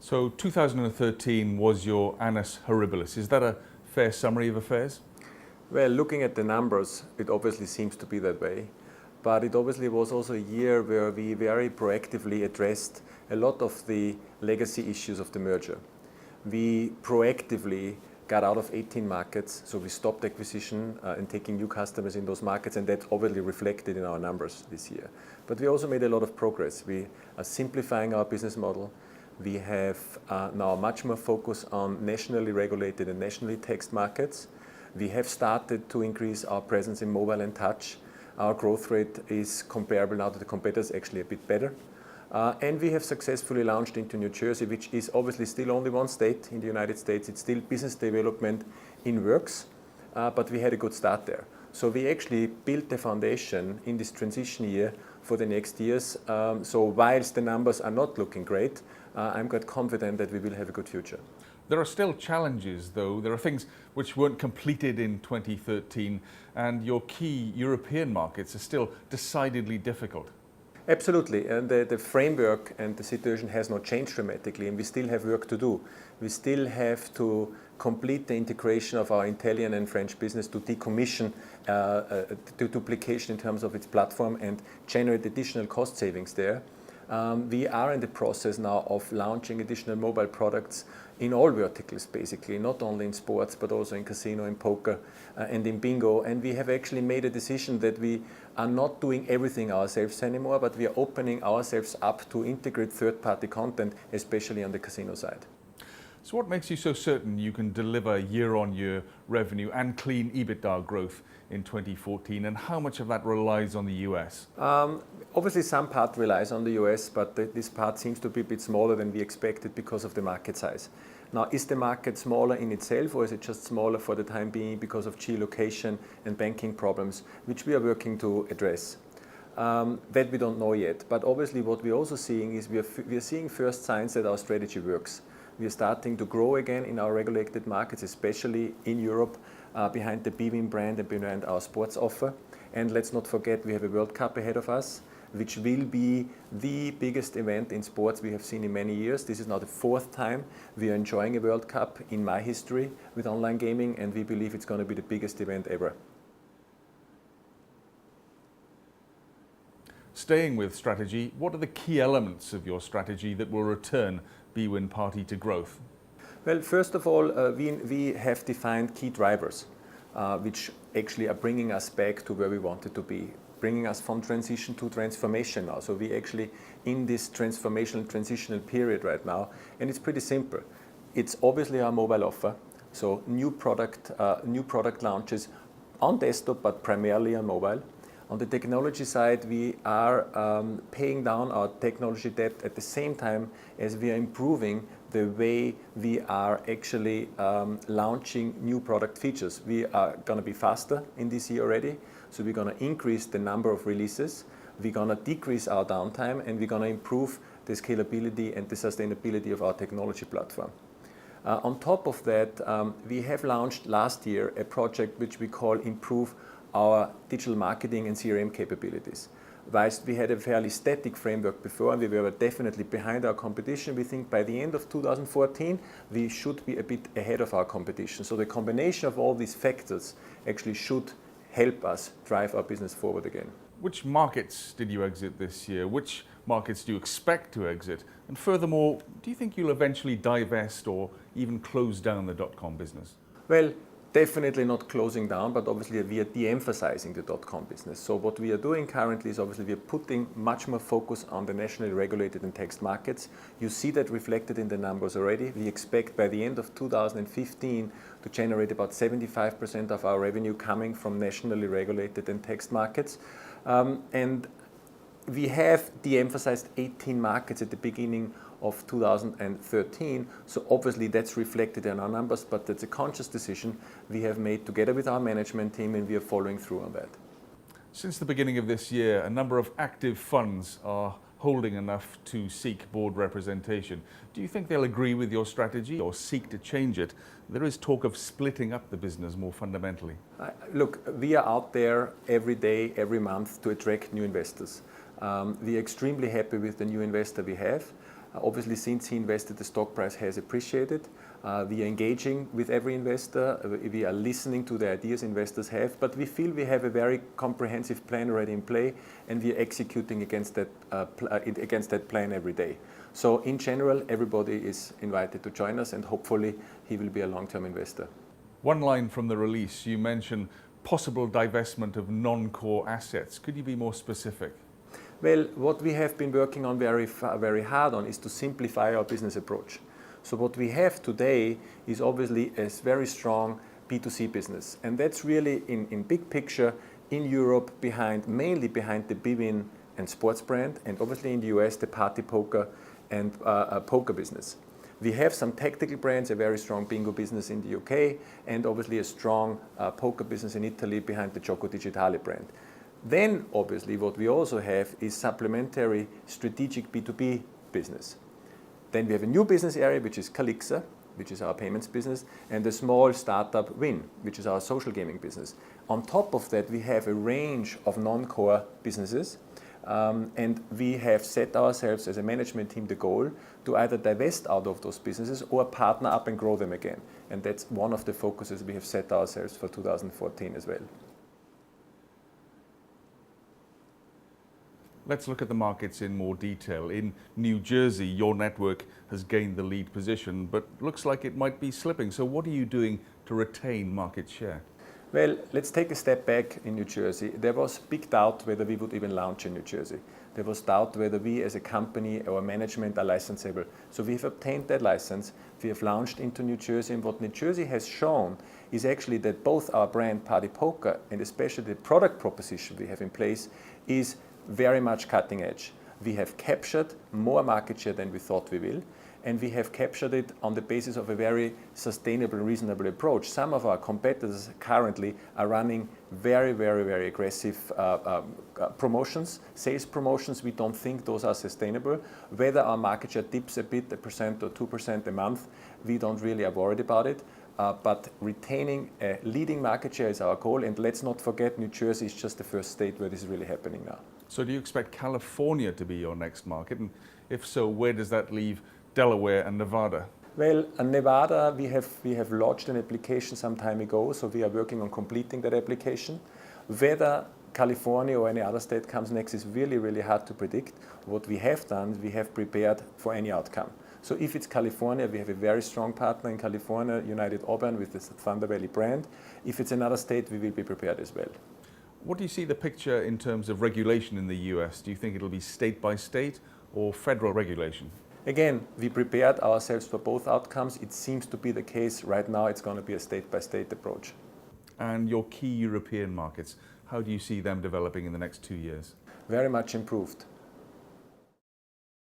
So 2013 was your annus horribilis. Is that a fair summary of affairs? Well, looking at the numbers, it obviously seems to be that way. But it obviously was also a year where we very proactively addressed a lot of the legacy issues of the merger. We proactively got out of 18 markets, so we stopped acquisition and taking new customers in those markets, and that obviously reflected in our numbers this year. But we also made a lot of progress. We are simplifying our business model. We have now much more focus on nationally regulated and nationally taxed markets. We have started to increase our presence in mobile and touch. Our growth rate is comparable now to the competitors, actually a bit better. And we have successfully launched into New Jersey, which is obviously still only one state in the United States. It's still business development in works, but we had a good start there. So we actually built the foundation in this transition year for the next years. So whilst the numbers are not looking great, I'm quite confident that we will have a good future. There are still challenges, though. There are things which weren't completed in 2013, and your key European markets are still decidedly difficult. Absolutely, and the framework and the situation has not changed dramatically, and we still have work to do. We still have to complete the integration of our Italian and French business to decommission the duplication in terms of its platform and generate additional cost savings there. We are in the process now of launching additional mobile products in all verticals, basically, not only in sports, but also in casino, in poker, and in bingo. And we have actually made a decision that we are not doing everything ourselves anymore, but we are opening ourselves up to integrate third-party content, especially on the casino side. So what makes you so certain you can deliver year-on-year revenue and clean EBITDA growth in 2014, and how much of that relies on the US? Obviously some part relies on the US, but this part seems to be a bit smaller than we expected because of the market size. Now, is the market smaller in itself, or is it just smaller for the time being because of geolocation and banking problems, which we are working to address? That we don't know yet. But obviously what we're also seeing is we are seeing first signs that our strategy works. We are starting to grow again in our regulated markets, especially in Europe, behind the bwin brand and behind our sports offer. And let's not forget, we have a World Cup ahead of us, which will be the biggest event in sports we have seen in many years. This is now the fourth time we are enjoying a World Cup in my history with online gaming, and we believe it's going to be the biggest event ever. Staying with strategy, what are the key elements of your strategy that will return bwin.party to growth? Well, first of all, we have defined key drivers, which actually are bringing us back to where we wanted to be, bringing us from transition to transformation now. So we actually in this transformational, transitional period right now, and it's pretty simple. It's obviously our mobile offer, so new product launches on desktop, but primarily on mobile. On the technology side, we are paying down our technology debt at the same time as we are improving the way we are actually launching new product features. We are going to be faster in this year already, so we're going to increase the number of releases, we're going to decrease our downtime, and we're going to improve the scalability and the sustainability of our technology platform. On top of that, we have launched last year a project which we call Improve our digital marketing and CRM capabilities. Whilst we had a fairly static framework before and we were definitely behind our competition, we think by the end of 2014 we should be a bit ahead of our competition. So the combination of all these factors actually should help us drive our business forward again. Which markets did you exit this year? Which markets do you expect to exit? And furthermore, do you think you'll eventually divest or even close down the .com business? Well, definitely not closing down, but obviously we are de-emphasizing the .com business. So what we are doing currently is obviously we are putting much more focus on the nationally regulated and taxed markets. You see that reflected in the numbers already. We expect by the end of 2015 to generate about 75% of our revenue coming from nationally regulated and taxed markets. And we have de-emphasized 18 markets at the beginning of 2013, so obviously that's reflected in our numbers, but that's a conscious decision we have made together with our management team, and we are following through on that. Since the beginning of this year, a number of active funds are holding enough to seek board representation. Do you think they'll agree with your strategy or seek to change it? There is talk of splitting up the business more fundamentally. Look, we are out there every day, every month to attract new investors. We are extremely happy with the new investor we have. Obviously, since he invested, the stock price has appreciated. We are engaging with every investor. We are listening to the ideas investors have, but we feel we have a very comprehensive plan already in play, and we are executing against that plan every day. So in general, everybody is invited to join us, and hopefully he will be a long-term investor. One line from the release, you mention possible divestment of non-core assets. Could you be more specific? Well, what we have been working on very hard on is to simplify our business approach. So what we have today is obviously a very strong B2C business, and that's really in big picture in Europe mainly behind the bwin and sports brand, and obviously in the US the party poker and poker business. We have some tactical brands, a very strong bingo business in the UK, and obviously a strong poker business in Italy behind the Gioco Digitale brand. Then obviously what we also have is supplementary strategic B2B business. Then we have a new business area, which is Calixa, which is our payments business, and a small startup bwin, which is our social gaming business. On top of that, we have a range of non-core businesses, and we have set ourselves as a management team the goal to either divest out of those businesses or partner up and grow them again. And that's one of the focuses we have set ourselves for 2014 as well. Let's look at the markets in more detail. In New Jersey, your network has gained the lead position, but looks like it might be slipping. So what are you doing to retain market share? Well, let's take a step back in New Jersey. There was big doubt whether we would even launch in New Jersey. There was doubt whether we as a company or management are licensable. So we have obtained that license. We have launched into New Jersey, and what New Jersey has shown is actually that both our brand Party Poker and especially the product proposition we have in place is very much cutting edge. We have captured more market share than we thought we will, and we have captured it on the basis of a very sustainable, reasonable approach. Some of our competitors currently are running very aggressive promotions, sales promotions. We don't think those are sustainable. Whether our market share dips a bit, 1% or 2% a month, we don't really are worried about it. But retaining a leading market share is our goal, and let's not forget New Jersey is just the first state where this is really happening now. So do you expect California to be your next market? And if so, where does that leave Delaware and Nevada? Well, Nevada, we have lodged an application some time ago, so we are working on completing that application. Whether California or any other state comes next is really hard to predict. What we have done is we have prepared for any outcome. So if it's California, we have a very strong partner in California, United Auburn, with the Thunder Valley brand. If it's another state, we will be prepared as well. What do you see the picture in terms of regulation in the US? Do you think it'll be state by state or federal regulation? Again, we prepared ourselves for both outcomes. It seems to be the case right now. It's going to be a state by state approach. And your key European markets, how do you see them developing in the next 2 years? Very much improved.